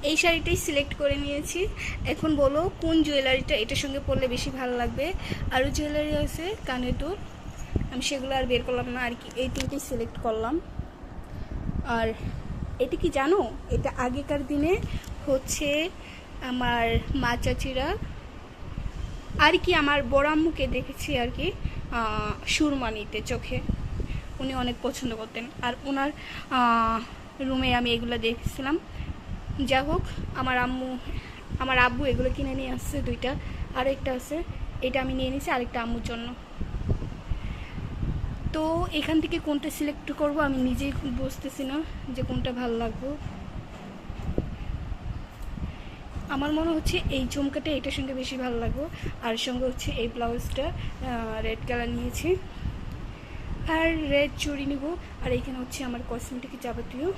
এই শাড়িটাই সিলেক্ট করে নিয়েছি। এখন বলো কোন জুয়েলারিটা এটার সঙ্গে পরলে বেশি ভালো লাগবে। আরও জুয়েলারি আছে কানের দুল, আমি সেগুলো আর বের করলাম না আর কি, এই তিনটেই সিলেক্ট করলাম। আর এটা কি জানো, এটা আগেকার দিনে হচ্ছে আমার মা চাচিরা আর কি, আমার বড় আম্মুকে দেখেছি আর কি সুরমা নিতে চোখে, উনি অনেক পছন্দ করতেন। আর ওনার রুমে আমি এগুলো দেখেছিলাম। যা হোক, আমার আব্বু এগুলো কিনে নিয়ে আসছে দুইটা, আর একটা আছে, এটা আমি নিয়ে নিয়েছি আরেকটা আম্মুর জন্য। তো এখান থেকে কোনটা সিলেক্ট করব আমি নিজেই বুঝতেছি না যে কোনটা ভালো লাগবে। আমার মনে হচ্ছে এই ঝুমকাটা এটার সঙ্গে বেশি ভালো লাগবে। আর সঙ্গে হচ্ছে এই ব্লাউজটা রেড কালার নিয়েছি, আর রেড চুড়ি নেব। আর এইখানে হচ্ছে আমার কসমেটিক যাবতীয়